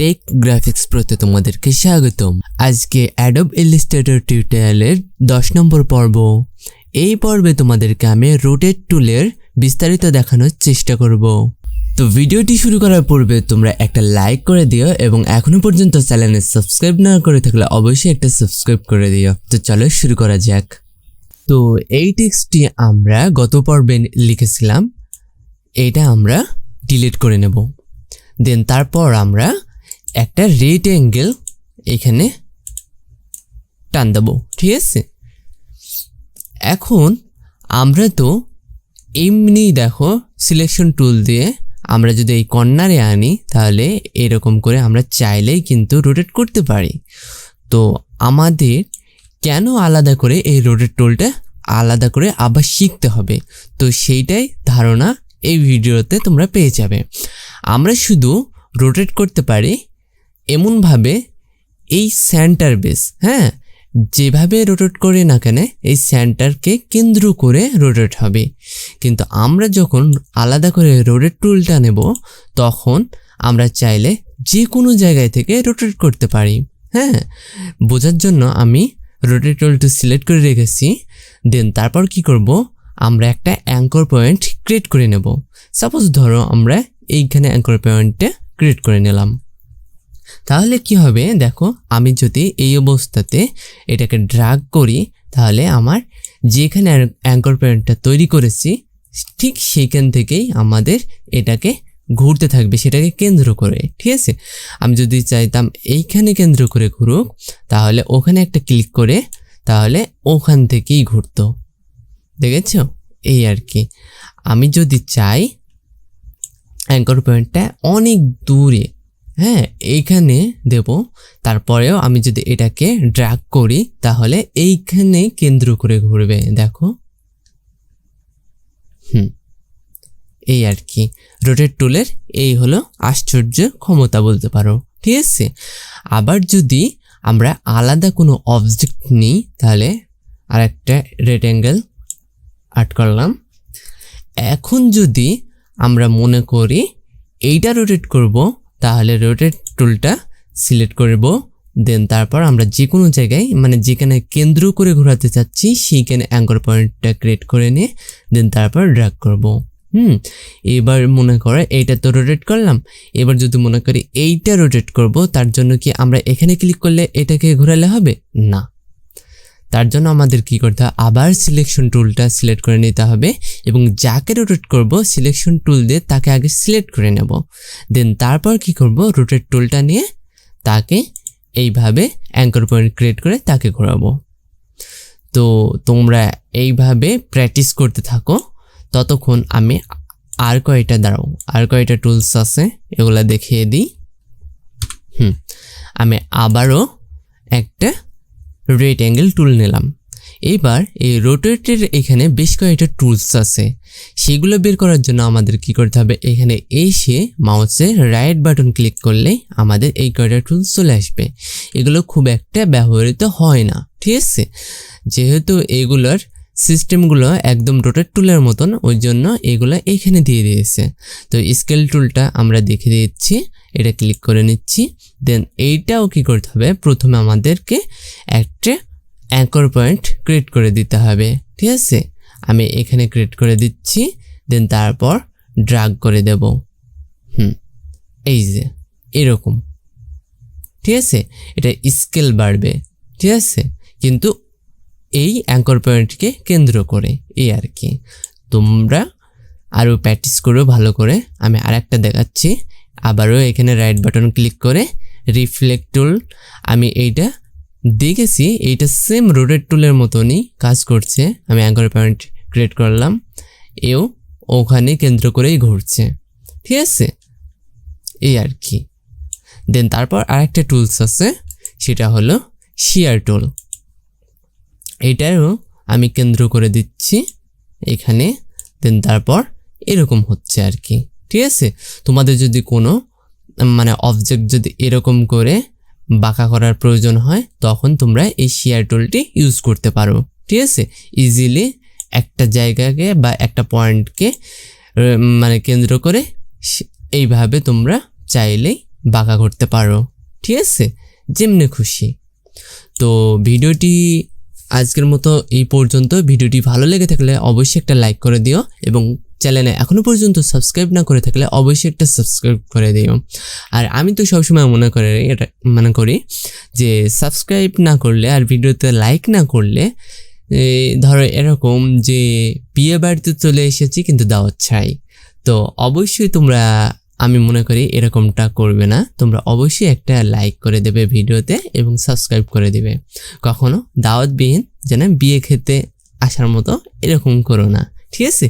Take graphics প্রতে তোমাদেরকে স্বাগতম। আজকে Adobe illustrator টিউটোরিয়ালের 10 নম্বর পর্ব। এই পর্বে তোমাদেরকে আমি রোটেট টুলের বিস্তারিত দেখানোর চেষ্টা করব। তো ভিডিওটি শুরু করার পূর্বে তোমরা একটা লাইক করে দিও এবং এখনো পর্যন্ত চ্যানেলে সাবস্ক্রাইব না করে থাকলে অবশ্যই একটা সাবস্ক্রাইব করে দিও। তো চলো শুরু করা যাক। তো এই টেক্সটটি আমরা গত পর্বে লিখেছিলাম, এটা আমরা ডিলিট করে নেব। দেন তারপর আমরা একটা রেক্ট্যাঙ্গেল এখানে টান দেবো, ঠিক আছে। এখন আমরা তো এমনি দেখো সিলেকশন টুল দিয়ে আমরা যদি এই কর্নারে আনি তাহলে এরকম করে আমরা চাইলেই কিন্তু রোটেট করতে পারি। তো আমাদের কেন আলাদা করে এই রোটেট টুলটা আলাদা করে আবার শিখতে হবে, তো সেইটাই ধারণা এই ভিডিওতে তোমরা পেয়ে যাবে। আমরা শুধু রোটেট করতে পারি এমনভাবে এই সেন্টার বেস, যেভাবে রোটেট করে না কেন এই সেন্টারকে কেন্দ্র করে রোটেট হবে। কিন্তু আমরা যখন আলাদা করে রোটেট টুলটা নেব তখন আমরা চাইলে যে কোনো জায়গায় থেকে রোটেট করতে পারি। বোঝার জন্য আমি রোটেট টুলটা সিলেক্ট করে রেখেছি। দেন তারপর কি করব, আমরা একটা অ্যাঙ্কর পয়েন্ট ক্রিয়েট করে নেব। সাপোজ ধরো আমরা এইখানে অ্যাঙ্কর পয়েন্টটা ক্রিয়েট করে নিলাম। তাহলে কি হবে দেখো, আমি যদি এই অবস্থাতে এটাকে ড্র্যাগ করি তাহলে আমার যেখানে অ্যাঙ্কর পয়েন্টটা তৈরি করেছি ঠিক সেইখান থেকেই আমাদের এটাকে ঘুরতে থাকবে, সেটাকে কেন্দ্র করে, ঠিক আছে। আমি যদি চাইতাম এইখানে কেন্দ্র করে ঘুরুক তাহলে ওখানে একটা ক্লিক করে তাহলে ওখান থেকেই ঘুরতো, দেখেছো? এই আর কি। আমি যদি চাই অ্যাঙ্কর পয়েন্টটা অনেক দূরে এইখানে দেব, তারপরেও আমি যদি এটাকে ড্র্যাগ করি তাহলে এইখানে কেন্দ্র করে ঘুরবে, দেখো। এই আর কি রোটেট টুলের এই হলো আশ্চর্য ক্ষমতা বলতে পারো, ঠিক আছে। আবার যদি আমরা আলাদা কোনো অবজেক্ট নিই তাহলে আরেকটা রেক্ট্যাঙ্গেল আর্ট করলাম। এখন যদি আমরা মনে করি এইটা রোটেট করব তাহলে রোটেট টুলটা সিলেক্ট করব। দেন তারপর আমরা যে কোনো জায়গায় যেখানে কেন্দ্র করে ঘোরাতে চাচ্ছি সেইখানে অ্যাঙ্কর পয়েন্টটা ক্রিয়েট করে নিয়ে দেন তারপর ড্র্যাগ করব। এবার মনে করে এইটা তো রোটেট করলাম। এবার যদি মনে করি এইটা রোটেট করব, তার জন্য কি আমরা এখানে ক্লিক করলে এটাকে ঘোরালে হবে না। তার জন্য আমাদের কি করতে হবে, আবার সিলেকশন টুলটা সিলেক্ট করে নিতে হবে এবং যাকে রোটেট করব সিলেকশন টুল দিয়ে তাকে আগে সিলেক্ট করে নেব। দেন তারপর কি করব, রোটেট টুলটা নিয়ে তাকে এইভাবে অ্যাঙ্কর পয়েন্ট ক্রিয়েট করে তাকে ঘোরাবো। তো তোমরা এইভাবে প্র্যাকটিস করতে থাকো। ততক্ষণ আমি আর কয়টা টুলস আছে এগুলা দেখিয়ে দিই। আমি আবারও একটা রেক্ট্যাঙ্গেল টুল নিলাম। এবার এই রোটেটের এখানে বেশ কয়েকটা টুলস আছে, সেগুলো বের করার জন্য আমাদের কি করতে হবে, এখানে এসে মাউসের রাইট বাটন ক্লিক করলেই আমাদের এই কয়টা টুলস চলে আসবে। এগুলো খুব একটা ব্যবহৃত হয় না, ঠিক আছে। যেহেতু এগুলোর সিস্টেমগুলো একদম রোটেট টুলের মতন, ওই জন্য এগুলো এখানে দিয়ে দিয়েছে। তো স্কেল টুলটা আমরা দেখে দিচ্ছি, এটা ক্লিক করে নিচ্ছি। দেন এইটাও কি করতে হবে, প্রথমে আমাদেরকে একটা অ্যাঙ্কর পয়েন্ট ক্রিয়েট করে দিতে হবে, ঠিক আছে। আমি এখানে ক্রিয়েট করে দিচ্ছি। দেন তারপর ড্র্যাগ করে দেব, এই যে এরকম, ঠিক আছে। এটা স্কেল বাড়বে, ঠিক আছে, কিন্তু এই অ্যাঙ্কর পয়েন্টকে কেন্দ্র করে। এই আর কি, তোমরা আরও প্র্যাকটিস করো ভালো করে। আমি আরেকটা দেখাচ্ছি। আবারও এখানে রাইট বাটন ক্লিক করে রিফ্লেক্ট টুল, আমি এইটা দেখেছি এইটা সেম রোটেট টুলের মতনই কাজ করছে। আমি অ্যাঙ্কর পয়েন্ট ক্রিয়েট করলাম, এও ওখানে কেন্দ্র করেই ঘুরছে, ঠিক আছে। এই আর কি। দেন তারপর আরেকটা টুলস আছে, সেটা হলো শেয়ার টুল। এইটাও আমি কেন্দ্র করে দিচ্ছি এখানে। দেন তারপর এরকম হচ্ছে আর কি, ঠিক আছে। তোমাদের যদি কোনো অবজেক্ট যদি এরকম করে বাঁকা করার প্রয়োজন হয় তখন তোমরা এই শেয়ার টুলটি ইউজ করতে পারো, ঠিক আছে। ইজিলি একটা জায়গাকে বা একটা পয়েন্টকে কেন্দ্র করে এইভাবে তোমরা চাইলেই বাঁকা করতে পারো, ঠিক আছে, যেমনি খুশি। তো ভিডিওটি আজকের মতো এই পর্যন্ত। ভিডিওটি ভালো লেগে থাকলে অবশ্যই একটা লাইক করে দিও এবং চ্যানেলে এখনো পর্যন্ত সাবস্ক্রাইব না করে থাকলে অবশ্যই একটা সাবস্ক্রাইব করে দিও। আর আমি তো সবসময় মনে করি যে সাবস্ক্রাইব না করলে আর ভিডিওতে লাইক না করলে ধরো এরকম যে বিয়ে বাড়িতে চলে এসেছি কিন্তু দাওয়াত চাই, তো অবশ্যই তোমরা, আমি মনে করি এরকমটা করবে না। তোমরা অবশ্যই একটা লাইক করে দেবে ভিডিওতে এবং সাবস্ক্রাইব করে দিবে। কখনো দাওয়াতবিহীন যেন বিয়ে খেতে আসার মতো এরকম করো না, ঠিক আছে।